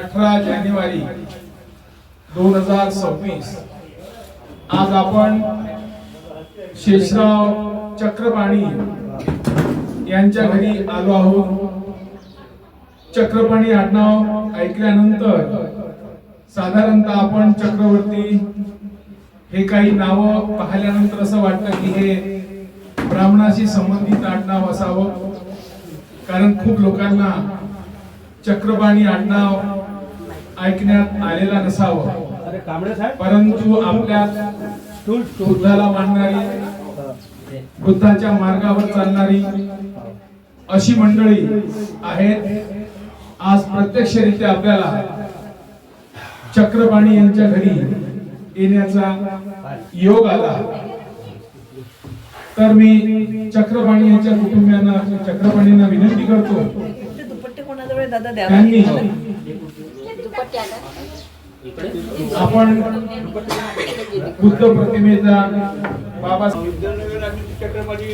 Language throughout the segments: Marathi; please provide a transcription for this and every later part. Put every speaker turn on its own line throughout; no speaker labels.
18 जानेवारी 2026 आज आपण शेषराव चक्रपाणी यांच्या घरी आलो आहोत। चक्रपाणी आडनाव ऐकल्यानंतर साधारणतः आपण चक्रवर्ती हे काही नाव पाहिल्यानंतर असं वाटतं की हे ब्राह्मणाशी संबंधित आडनाव असावं, कारण खूप लोकांना चक्रपाणी आडनाव ऐकण्यात आलेला नसावं। परंतु आपल्या बुद्धाला मानणारी, बुद्धाच्या मार्गावर चालणारी अशी मंडळी आहेत। आज प्रत्यक्षरित्या आपल्याला चक्रपाणी यांच्या घरी येण्याचा योग आला, तर मी चक्रपाणी यांच्या कुटुंबियांना, चक्रपाणींना विनंती करतो त्यांनी आपण बुद्ध प्रतिमेचा बाबा चक्रपाणी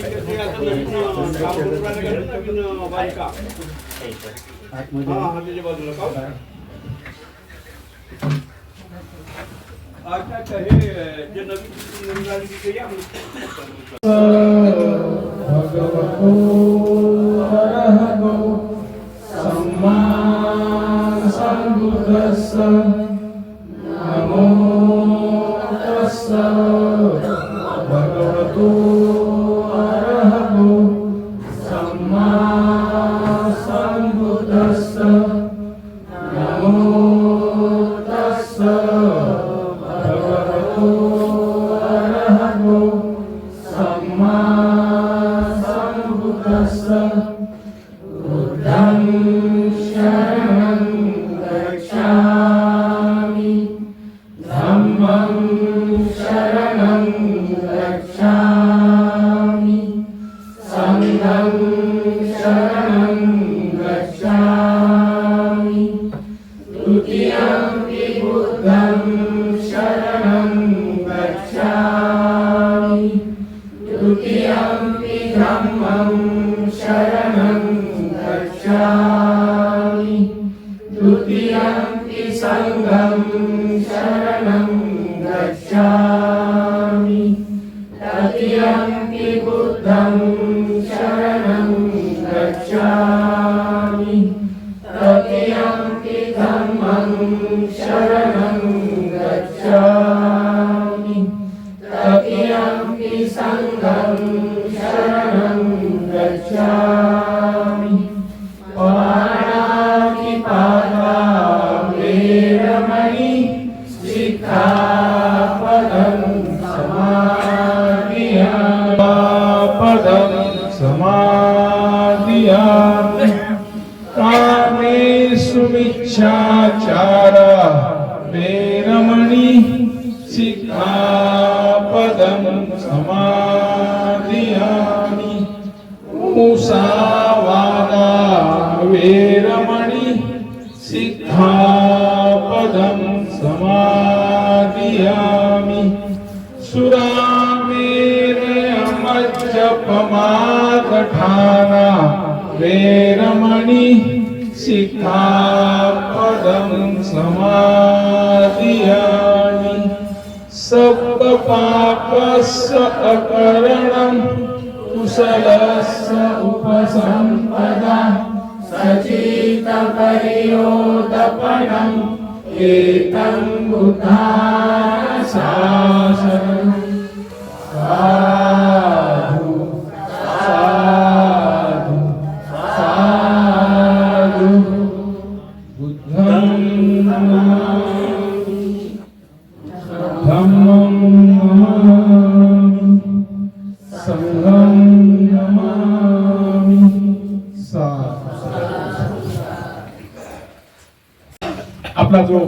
आपला जो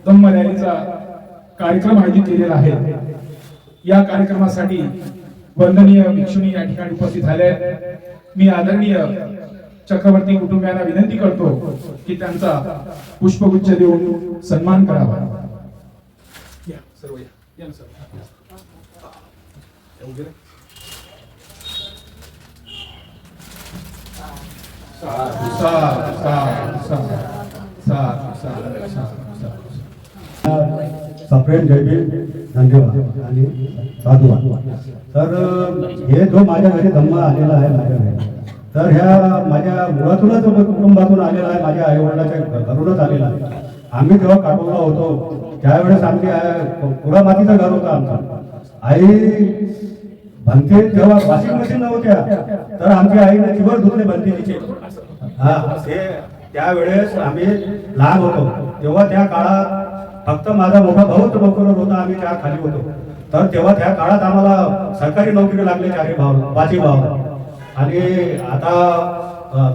धम्मरॅलीचा कार्यक्रम आयोजित केलेला आहे, या कार्यक्रमासाठी वंदनीय भिक्षुणी या ठिकाणी उपस्थित झाले आहेत। मी आदरणीय चक्रवर्ती कुटुंबियांना विनंती करतो की त्यांचा पुष्पगुच्छ देऊन सन्मान करावा। या सर्व या सर्व साधु साधु साधु साधु
सप्रेम जयभीम धन्यवाद आणि साधुवाद. तर हे जो माझ्या घरी धम्म आलेला आहे माझ्या घरी, तर ह्या माझ्या मुळातूनच कुटुंबातून आलेला आहे, माझ्या आईवडिलाच्या घरूनच आलेला आहे. आम्ही जेव्हा काटोलला होतो त्यावेळेस आमची पुरा मातीचं घर होतं आमचं. आई भंते जेव्हा वॉशिंग मशीन नव्हत्या तर आमची आईने चिवर धुतले भंतीचे. हा ते त्यावेळेस आम्ही लहान होतो तेव्हा त्या काळात फक्त माझा मोठा भाऊच नोकरीवर होता, आम्ही चार खाली होतो. तर तेव्हा त्या काळात आम्हाला सरकारी नोकरी लागली चारही भाऊ पाचही भाऊ. आणि आता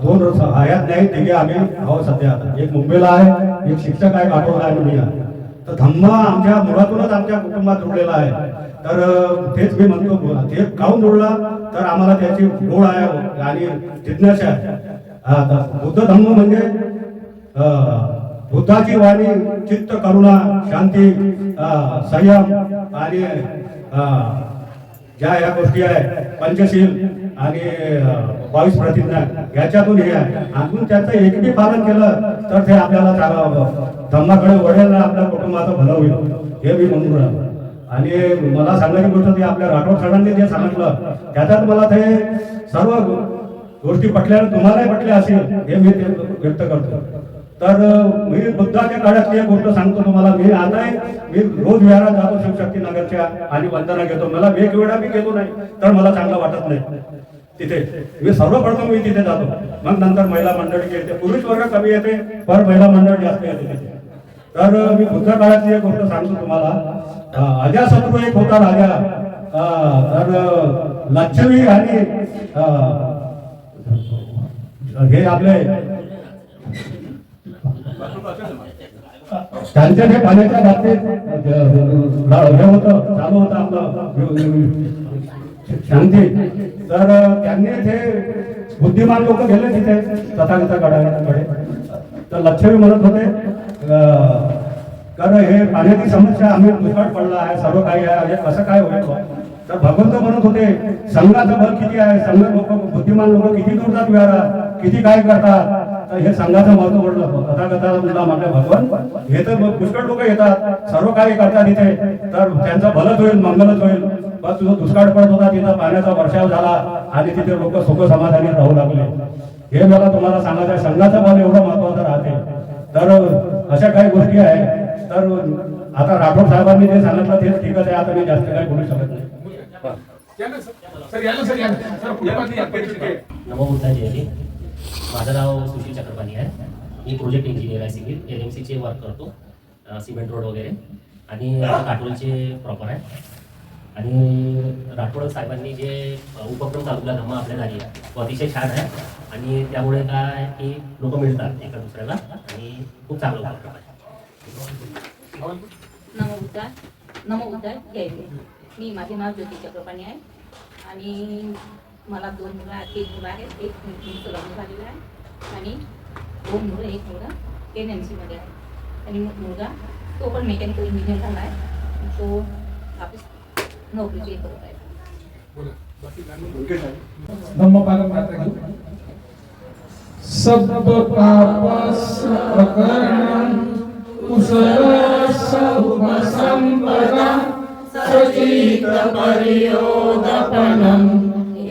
दोन हयात नाही तिघे आम्ही भाऊ सध्या. एक मुंबईला आहे, एक शिक्षक आहे काटोला आहे मी आहे. तर धम्म आमच्या मुळातूनच आमच्या कुटुंबात जोडलेला आहे. तर तेच मी म्हणतो ते काहून जोडला तर आम्हाला त्याची गोड आहे आणि जिज्ञासा आहे. बुद्ध धम्म म्हणजे बुद्धाची वाणी चित्त करुणा शांती संयम आणि ज्या या गोष्टी आहे पंचशील आणि 22 प्रतिज्ञा याच्यातून हे आहे. अजून त्याचं एक बी पालन केलं तर ते आपल्याला धम्माकडे वळेल ना आपल्या कुटुंबाचं भलं होईल हे मी म्हणून राहिलो. आणि मला सांगायची गोष्ट ती आपल्या राठोड सरांनी जे सांगितलं त्याच्यात मला ते सर्व गोष्टी पटल्या तुम्हालाही पटल्या असेल हे मी व्यक्त करतो. तर मी बुद्धाच्या काळातली एक गोष्ट सांगतो तुम्हाला. मी आताही मी रोज विहारात जातो शिवशक्ती नगरच्या आणि वंदना घेतो. मला एक वेळा मी गेलो नाही तर मला चांगलं वाटत नाही. तिथे मी सर्वप्रथम मी तिथे जातो, मग नंतर महिला मंडळी येते. पुरुष वर्ग कमी येते पण महिला मंडळ जास्त येते तिथे. तर मी बुद्ध काळातली एक गोष्ट सांगतो तुम्हाला. अजाशत्रू एक होता राजा. तर लक्ष्मी आणि हे आपले त्यांच्या जे पाण्याच्या बाबतीत हे होतं चालू होतं आपलं शांती. तर त्यांनी ते बुद्धिमान लोक गेले तिथे तथागताकडे. तर लक्ष्मी म्हणत होते कारण हे पाण्याची समस्या आम्ही दुष्काळ पडला आहे सर्व काही आहे कसं काय होईल. तर भगवंत म्हणत होते संघाचं बल किती आहे, संघ लोक बुद्धिमान लोक किती दूर जात विहारात किती काय करतात. तर हे संघाचं महत्व पडलं. तथागताला म्हटलं भगवान हे तर पुष्कळ लोक येतात सर्व काही करतात इथे तर त्यांचं भलंच होईल मंगलच होईल. बस तुझं दुष्काळ पडत होता तिथं पाण्याचा वर्षाव झाला आणि तिथे लोक सुख समाधानी राहू लागले. हे मला तुम्हाला सांगायचं आहे. संघाचं बल एवढं महत्वाचं राहते. तर अशा काही गोष्टी आहेत. तर आता राठोड साहेबांनी जे सांगितलं ते ठीकच आहे. आता मी जास्त काही बोलू शकत नाही.
नमो बुद्धाय जय. माझं नाव सुशील चक्रपाणी आहे. मी प्रोजेक्ट इंजिनियर आहे सिव्हिल LMCचे वर्क करतो सिमेंट रोड वगैरे आणि काटोलचे प्रॉपर आहे. आणि राठोड साहेबांनी जे उपक्रम चालू केला धम्मा आपल्या झाली तो अतिशय छान आहे. आणि त्यामुळे काय की लोक मिळतात एका दुसऱ्याला आणि खूप चांगला उपक्रम आहे.
नमो बुद्धाय जय. मी माझे नाव ज्योती चक्रपाणी आहे आणि मला 2 मुलं आहेत. 3 मुलं आहेत. एक मुलीचं लग्न झालेलं आहे आणि 2 मुलं एक मुलगा NMC मध्ये आहे. आणि मुलगा तो पण मेकॅनिकल इंजिनियर झाला आहे. तो ऑफिस नोकरीचे करत आहे.
धम्म पालन मात्र घेऊ. सब पापस प्रकरणं कुशल संपदा सचित परियोदपनं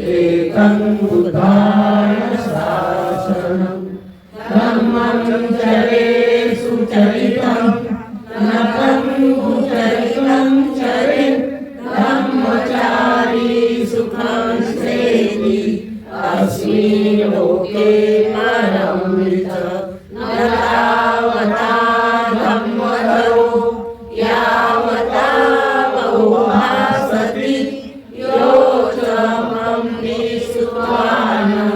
एकं बुद्धाय शासनं धम्मं चरे सुचरितं नकं कुचरितं चरे धम्मचारी सुखं सेति अस्मिन् लोके परमृत न तावता धम्मधरो यावता बहुभासति यो च मम निःस्वानं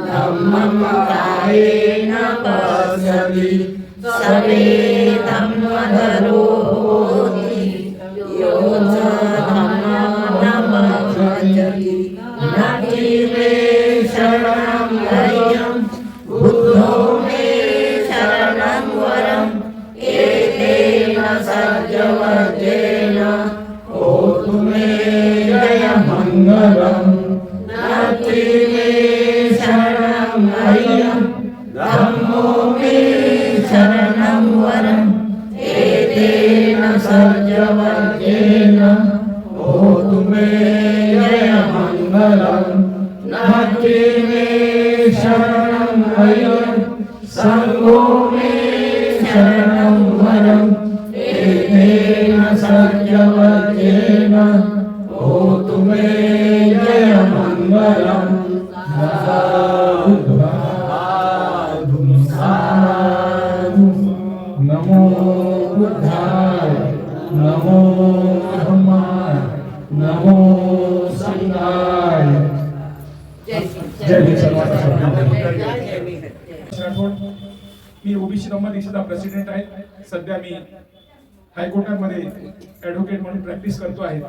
धम्मं कायेन पश्यति सवे धम्मधरो होति यो च धम्मं न पश्यति नाति मे शरणं हरियं बुद्धो मे शरणं वरम् एतेन सज्जवर्जेन होतु मे जयमङ्गलम् नाति मे शरणं हरियं धम्मो मे शरणं मंगलम नास्ति मे शरणं वयं संगो मे शरणं वरं एतेन सत्यवचेन होतु मे जय मंगलम नमो बुद्धाय नमो धम्माय नमो संघाय जय भीम राठोड. मी ओबीसी धम्म दीक्षेचा प्रेसिडेंट आहे. सध्या मी हायकोर्टामध्ये ॲडव्होकेट म्हणून प्रॅक्टिस करतो आहे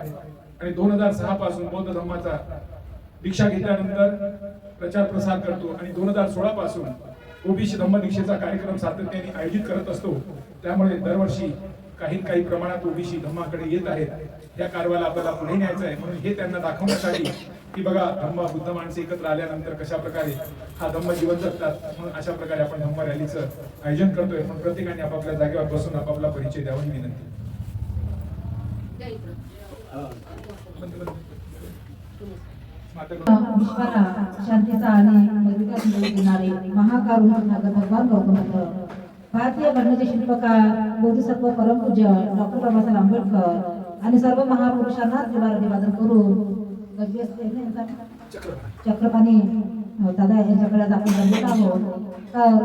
आणि 2006 पासून बौद्ध धम्माचा दीक्षा घेतल्यानंतर प्रचार प्रसार करतो आणि 2016 पासून ओबीसी धम्म दीक्षेचा कार्यक्रम सातत्याने आयोजित करत असतो. त्यामुळे दरवर्षी काही प्रमाणात ओबीसी धम्माकडे येत आहेत. या कारभाराला आपल्याला पुढे न्यायचं आहे म्हणून हे त्यांना दाखवण्यासाठी की बघा धम्म बुद्ध माणसे एकत्र आल्यानंतर कशा प्रकारे हा धम्म जीवन जगतात. म्हणून अशा प्रकारे आपण धम्म रॅलीचं आयोजन करतोय. म्हणून प्रत्येकाने आपापल्या जागेवर बसून आपापला परिचय द्यावा ही विनंती.
विश्वाला शांतीचा आणि मर्यादा देणारे महाकारुण्य सागर भगवान गौतम बुद्ध, भारतीय घटनेचे शिल्पकार बोधिसत्व परमपूज्य डॉक्टर बाबासाहेब आंबेडकर आणि सर्व महापुरुषांना अभिवादन करून चक्रपाणी दादा यांच्याकडे आज आपण जमलेलो आहोत. तर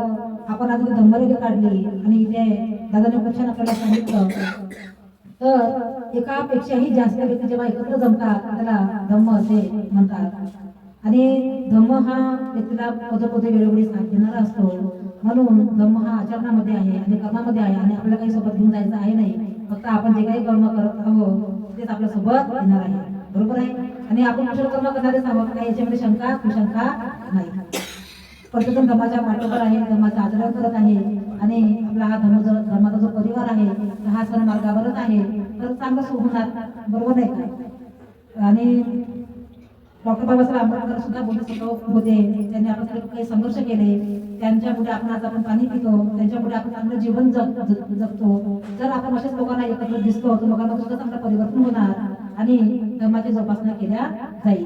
आपण आज धम्म रॅली काढली आणि इथे दादाने खूप छान आपल्याला सांगितलं. तर एकापेक्षाही जास्त व्यक्ती जेव्हा एकत्र जमतात त्याला धम्म असे म्हणतात. आणि धम्म हा व्यक्तीला पदोपदी वेळोवेळी साथ देणारा असतो. म्हणून धम्म हा आचरणामध्ये आहे आणि कर्मामध्ये आहे आणि आपल्याला काही सोबत घेऊन जायचं आहे नाही. फक्त आपण जे काही कर्म करत आहोत तेच आपल्या सोबत येणार आहे. बरोबर आहे. आणि आपण कुशल कर्म करणारेच आहोत काही याच्यामध्ये शंका कुशंका नाही. प्रत्येकजण धर्माच्या पाठोपाठ आहे, धर्माचं आचरण करत आहे आणि आपला हा धर्माचा जो परिवार आहे हा सण मार्गावरच आहे. तर चांगलं होणार. बरोबर आहे का. आणि डॉक्टर बाबासाहेब आंबेडकर सुद्धा बोधिसत्व होते. त्यांनी आपल्यासाठी काही संघर्ष केले. त्यांच्यापुढे आपण पाणी पितो. त्यांच्यापुढे आपण चांगलं जीवन जगतो. जर आपण अशाच लोकांना एकत्र दिसतो तर लोकांना सुद्धा चांगलं परिवर्तन होणार आणि धर्माची जोपासना केल्या जाईल.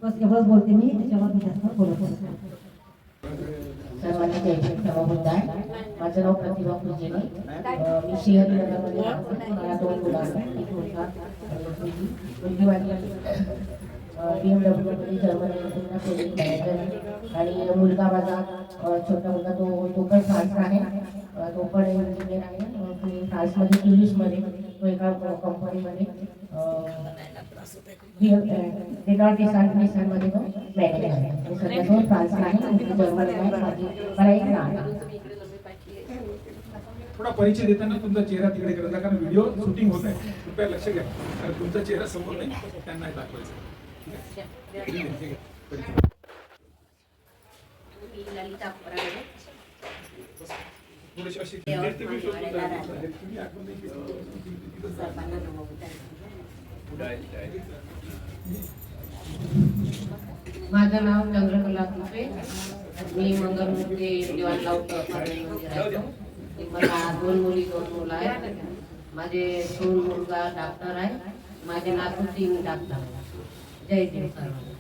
बस एवढंच बोलते मी. त्याच्यावर मी जास्त बोलत होते.
सर्वांना जय भीम. नमो बुद्धाय. माझं नाव प्रतिभा पूजने. मी शहरी नगरमध्ये राहते. मला 2 मुलं आहेत. एक मुलगा मुलगी माझी BMW मध्ये जर्मनीला ट्रेनिंग करायचं आहे आणि मुलगा माझा छोटा मुलगा तो पण फ्रान्सला आहे. तो पण इंजिनियर आहे. फ्रान्समध्ये टुरिस्टमध्ये तो एका कंपनीमध्ये मध्ये तो मॅनेजर आहे. आणि सध्या तो फ्रान्सला आहे. जर्मनीला आहे. मला एक नाव आहे.
थोडा परिचय देताना तुमचा चेहरा तिकडे करायचा कारण व्हिडिओ शूटिंग होत आहे. कृपया लक्ष घ्या कारण तुमचा चेहरा समोर नाही त्यांना दाखवायचा.
ललिता पराडे
थोडीशी अशी
सर्वांना नमो बुद्धाय.
माझं नाव चंद्रकला तुपे. मी मंगळमध्ये दिवाण लावतो अपार्टमेंटमध्ये राहतो. मला 2 मुली 2 मुलं आहेत. माझे सून मुलगा डॉक्टर आहे. माझे नातू 3 डॉक्टर आहे. जय भीम सर्वांना.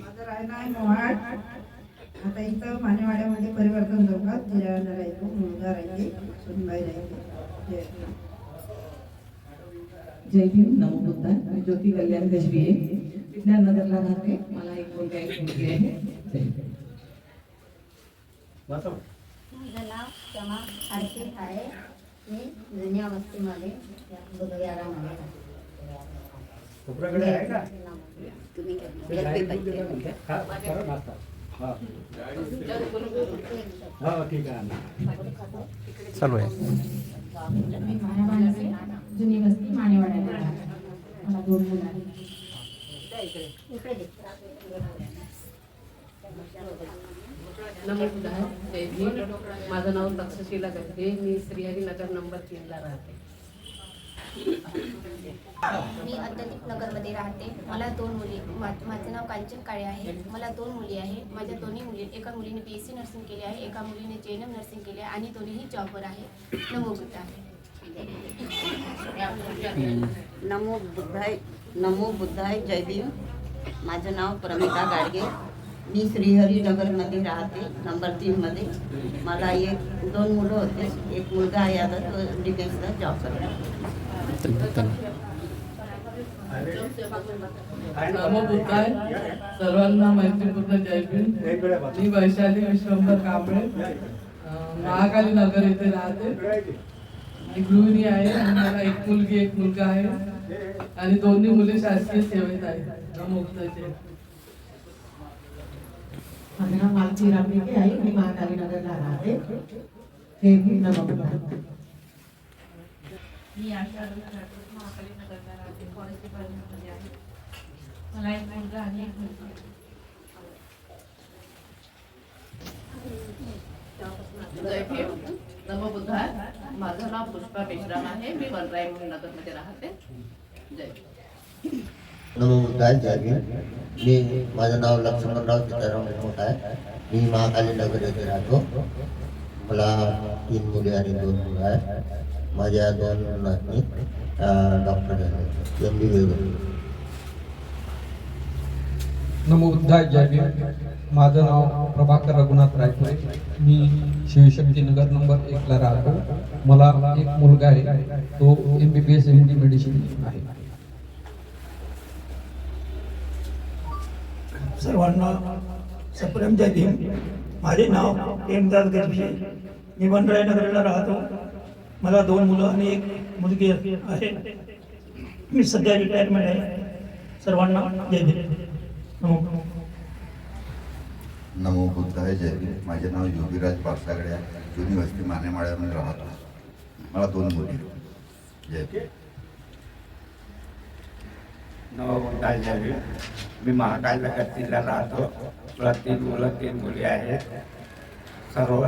माझं राहणं आहे मोहाड. आता इथं मानेवाड्यामध्ये परिवर्तन चौकात जिरायला राहतो. मुलगा राहते, सुनबाई राहते.
जय भीम. नमो बुद्धाय. मी ज्योती कल्याण गजबी आहे. विज्ञाननगरला राहते. मला एक मुलगा एक मुलगी आहे. जय भीम.
माझं नाव क्षमा आडके आहे. मी जुन्या वस्तीमध्ये बुधवारामध्ये राहते.
चालू आहे.
मी मानेवाड्याचे जुनी वस्ती मानेवाड्याला राहते. मला 2 मुलं आहेत.
नमो बुद्धाय. जय भीम. माझं नाव तक्षशिला गजबे. मी श्रीहरी नगर नंबर 3 ला राहते.
मी अत्याधिक नगरमध्ये राहते. मला 2 मुली. माझं नाव कांचन काळे आहे. मला 2 मुली आहे. माझ्या दोन्ही मुली, एका मुलीने BSc नर्सिंग केली आहे, एका मुलीने JNM नर्सिंग केली आहे आणि दोन्हीही जॉबवर आहे. नमो बुद्धाय.
नमो बुद्धाय. जय भीम. माझं नाव प्रमिता गाडगे. मी श्रीहरीनगरमध्ये राहते, नंबर 3 मध्ये. मला 2 मुलं होते. एक मुलगा आहे, आता तो डिफेन्सला जॉब करतो.
नमो बुद्धाय. सर्वांना मैत्रीपूर्ण जय भीम. मी वैशाली विश्वंभर कांबळे, महाकाली नगर येथे राहते. मी गृहिणी आहे आणि मला एक मुलगी एक मुलगा आहे आणि दोन्ही मुले शासकीय सेवेत आहेत. नमो बुद्धाय.
माझं नाव मालती रामलिंगे आहे. मी महाकाली नगरला राहते. जय भीम. नमो बुद्धाय.
मी आशा महाकाली नगरला राहते. फॉरेस्ट डिपार्टमेंटमध्ये आहे. मला एक मुलगा आणि एक मुलगी.
जय भीम. नमो बुद्धाय. माझं नाव पुष्पा मेश्राम आहे. मी वनराई नगरमध्ये राहते. जय
नमो बुद्धाय. जय भीम. माझं नाव लक्ष्मणराव सीताराम देशमुख आहे. मी महाकाली नगर येथे राहतो. मला 3 मुली आणि 2 मुलं आहेत. माझ्या 2 मुलांनी डॉक्टर झाले, MBBS.
नमो बुद्धाय. जय भीम. माझं नाव प्रभाकर रघुनाथ रायपुरे. मी शिवशक्तीनगर नंबर 1 ला राहतो. मला एक मुलगा आहे, तो MBBS MD मेडिसिन आहे.
सर्वांना सप्रेम जय भीम. माझे नाव प्रेमदास गजभिये. मी वनराई नगरला राहतो. मला 2 मुलं आणि एक मुलगी आहे. मी सध्या रिटायरमेंट आहे. सर्वांना जय भीम.
नमो बुद्धाय. जय भीम. माझे नाव योगीराज पारसागडे आहे. जुनी वस्ती मानेमाळ्यामध्ये राहतो. मला 2 मुली. जय भीम.
नमो बुद्धाय. जय भीम. मी महाकाल नगर 3 ला राहतो. मला 3 मुलं 3 मुली आहेत. सर्व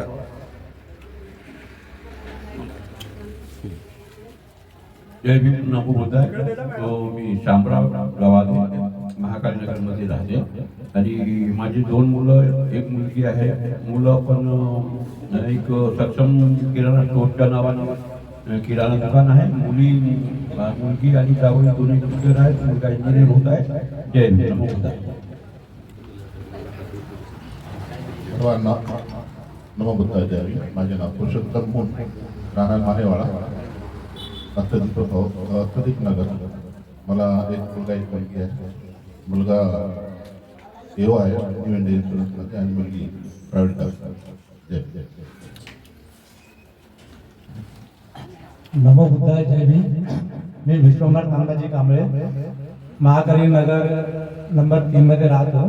जय भीम. नमो बुद्धाय. मी शामराव गावात महाकाल नगरमध्ये राहते आणि माझी 2 मुलं एक मुलगी आहे. मुलं पण एक सक्षम किराणा स्टोअरच्या नावाने किराणा दुकान आहे. मुलगी आणि जावई दोन्ही टीचर आहेत. मुलगा इंजिनियर होत आहे. जय भीम. नमो बुद्धाय.
सर्वांना नमो बुद्धाय. जय भीम. माझे नाव पुरुषोत्तम मुन, राहणार मानेवाडा, अत्याधिक नगर. मला एक मुलगा एक मुलगी आहे. मुलगा EO आहे इंडियन इन्शुरन्समध्ये आणि मुलगी प्रायव्हेट टास्क. जय जय.
नमो बुद्धाय. जय भीम. मी विश्वनाथ नांदाजी कांबळे, महाकाली नगर नंबर 3 मध्ये राहतो.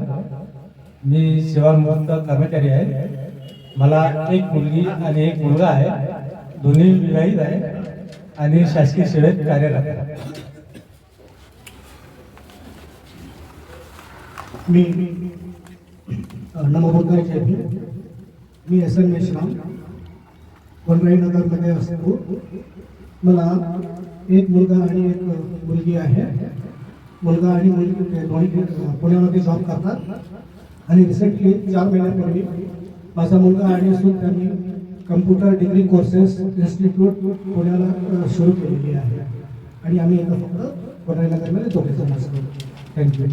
मी सेवानिवृत्त कर्मचारी आहे. मला एक मुलगी आणि एक मुलगा आहे. दोन्ही विवाहित आहे आणि शासकीय सेवेत कार्यरत आहे.
मी नमो बुद्धाय. जय भीम. मी SN मेश्राम, वनराई नगरमध्ये असतो. मला एक मुलगा आणि एक मुलगी आहे. मुलगा आणि मुलगी दोन्ही पुण्यामध्ये जॉब करतात आणि रिसेंटली 4 महिन्यापूर्वी माझा मुलगा आणि सून त्यांनी कम्प्युटर डिग्री कोर्सेस इन्स्टिट्यूट पुण्याला सुरू केलेली आहे आणि आम्ही इथं फक्त वनराई नगरमध्ये दोघे जण असतो. थँक्यू.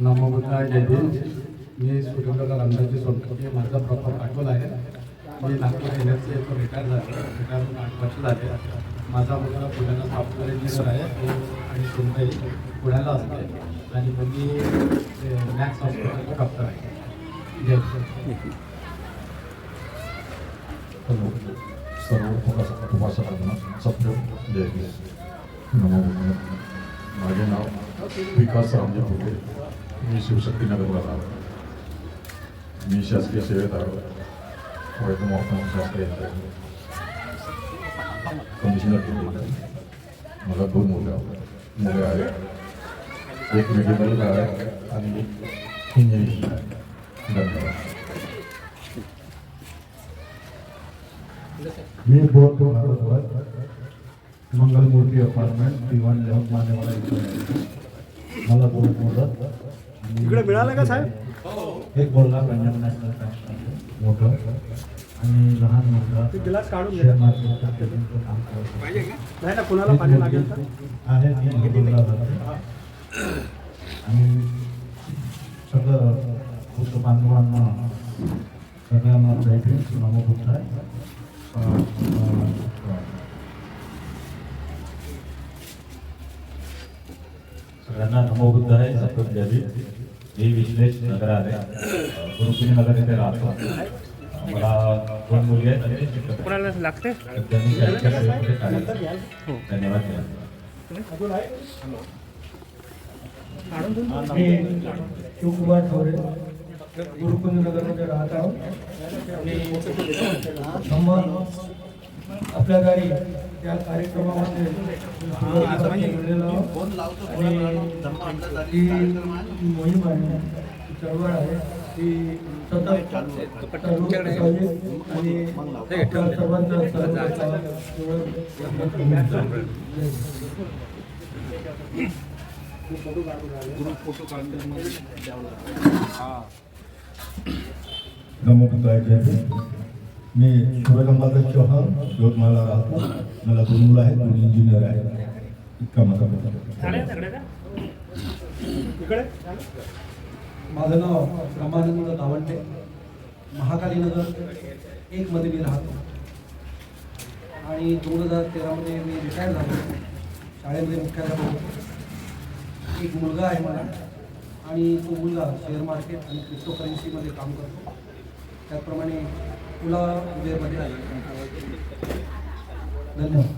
नमो बुद्धाय. जय भीम. मी सूर्यप्रकाश अंदाजी सोनटके. माझा प्रॉपर पाठवला आहे. मी नागपूर NLC येथून रिटायर झालो. रिटायर होऊन 8 वर्ष झाले. माझा मुलगा पुण्याला सॉफ्टवेअर इंजिनियर आहे. तो आणि सुनताई पुण्याला असते आणि मुलगी मॅक्स हॉस्पिटलचा डॉक्टर आहे. जय
सर्व उपासकांना सप्रेम जय भीम. नमो बुद्धाय. माझे नाव विकास रामजी फुले. मी शिवशक्तीनगरला राहतो. मी शासकीय सेवेत आलो. शासकीय कमिशनर ड्युटी. मला 2 मुले आहेत. एक मेडिकल आहे आणि एक इंजिनिअरिंग आहे. धन्यवाद.
मी बोलतो भारतवर मंगलमूर्ती अपार्टमेंट दिवाण लेआउट मानेवाडा इथं आहे. मला 2 मुलं
इकडे मिळालं का साहेब?
एक मुलगा पंजाब नॅशनल बँक मोठं आणि लहान मुलगा
ते गिलास काढून घे.
शेअर मार्केटच्या ट्रेडिंगचं काम करतो.
नाही ना, कुणाला पाणी लागेल तर
आहे 3 मुलं आणि सगळं बुद्ध बांधवांना सगळ्यांना जय भीम नमो बुद्धाय.
सगळ्यांना नमो बुद्धाय. सतत जय भीम. मी विश्लेष नगर आहे, गुरुकुनी नगर येथे राहतो. मला 2 मुली आहेत आणि एक शिक्षक
कोणाला लागते?
त्यांनी त्यांच्या सेवेमध्ये कार्य केलं. धन्यवाद.
मी शिवकुमार ठोरे गुरुकुंज नगरमध्ये राहत आहोत. आपल्या गाडी त्या कार्यक्रमामध्ये जोडलेलो आहोत. आणि ही मोहीम आहे, चळवळ आहे, ती सतत चालू असावी आणि आपल्या सर्वांचा
नमो बुद्धाय जय भीम. मी सूर्यकांत चौहान यवतमाळला राहतो. मला 2 मुलं आहेत, 2 इंजिनियर आहेत. इतका माझा मुद्दा.
माझं नाव ब्रह्मानंद दावंडे. महाकाली नगर 1 मध्ये मी राहतो आणि 2013 मध्ये मी रिटायर झालो. शाळेमध्ये मुख्याध्यापक होतो. एक मुलगा आहे मला आणि तो मुलगा शेअर मार्केट आणि क्रिप्टोकरन्सीमध्ये काम करतो. त्याचप्रमाणे तुला उदयमध्ये आहे. धन्यवाद.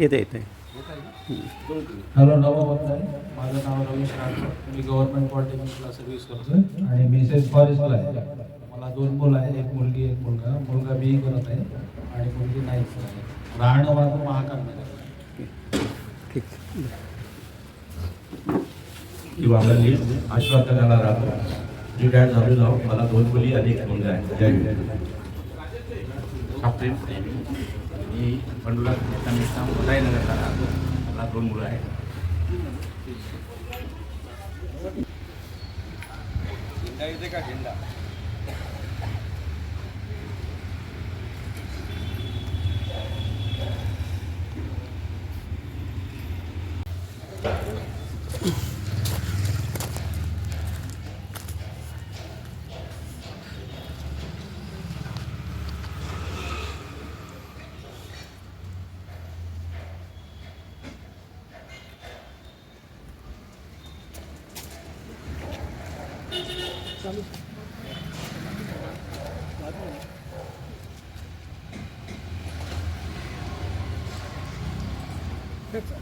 येते
हॅलो नमस्कार. माझं नाव रवीश राठोड. मी गव्हर्नमेंट पॉलिटेक्निकला सर्व्हिस करतोय आणि मिसेस फॉरेस्टला आहे. मला 2 मुलं आहे, एक मुलगी एक मुलगा. मुलगा BE करत आहे आणि मुलगी 9th आहे. राहणं माझं महाकाल नगर.
किंवा मी आश्वासनाला राहतो. रिटायर झालेलो आहोत. मला 2 मुली आणि एक मुलगा आहे. जय भीम.
मी पंडुला उदयनगरला राहतो. मला 2 मुलं आहेत. झेंडा का झेंडा?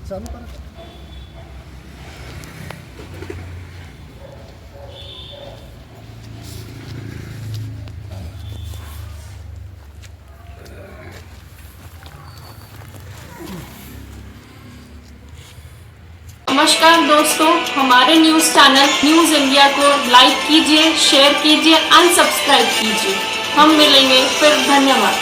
चालू करा.
नमस्कार दोस्तों, हमारे न्यूज़ चैनल न्यूज़ इंडिया को लाइक कीजिए, शेयर कीजिए, अनसब्सक्राइब कीजिए. हम मिलेंगे फिर. धन्यवाद.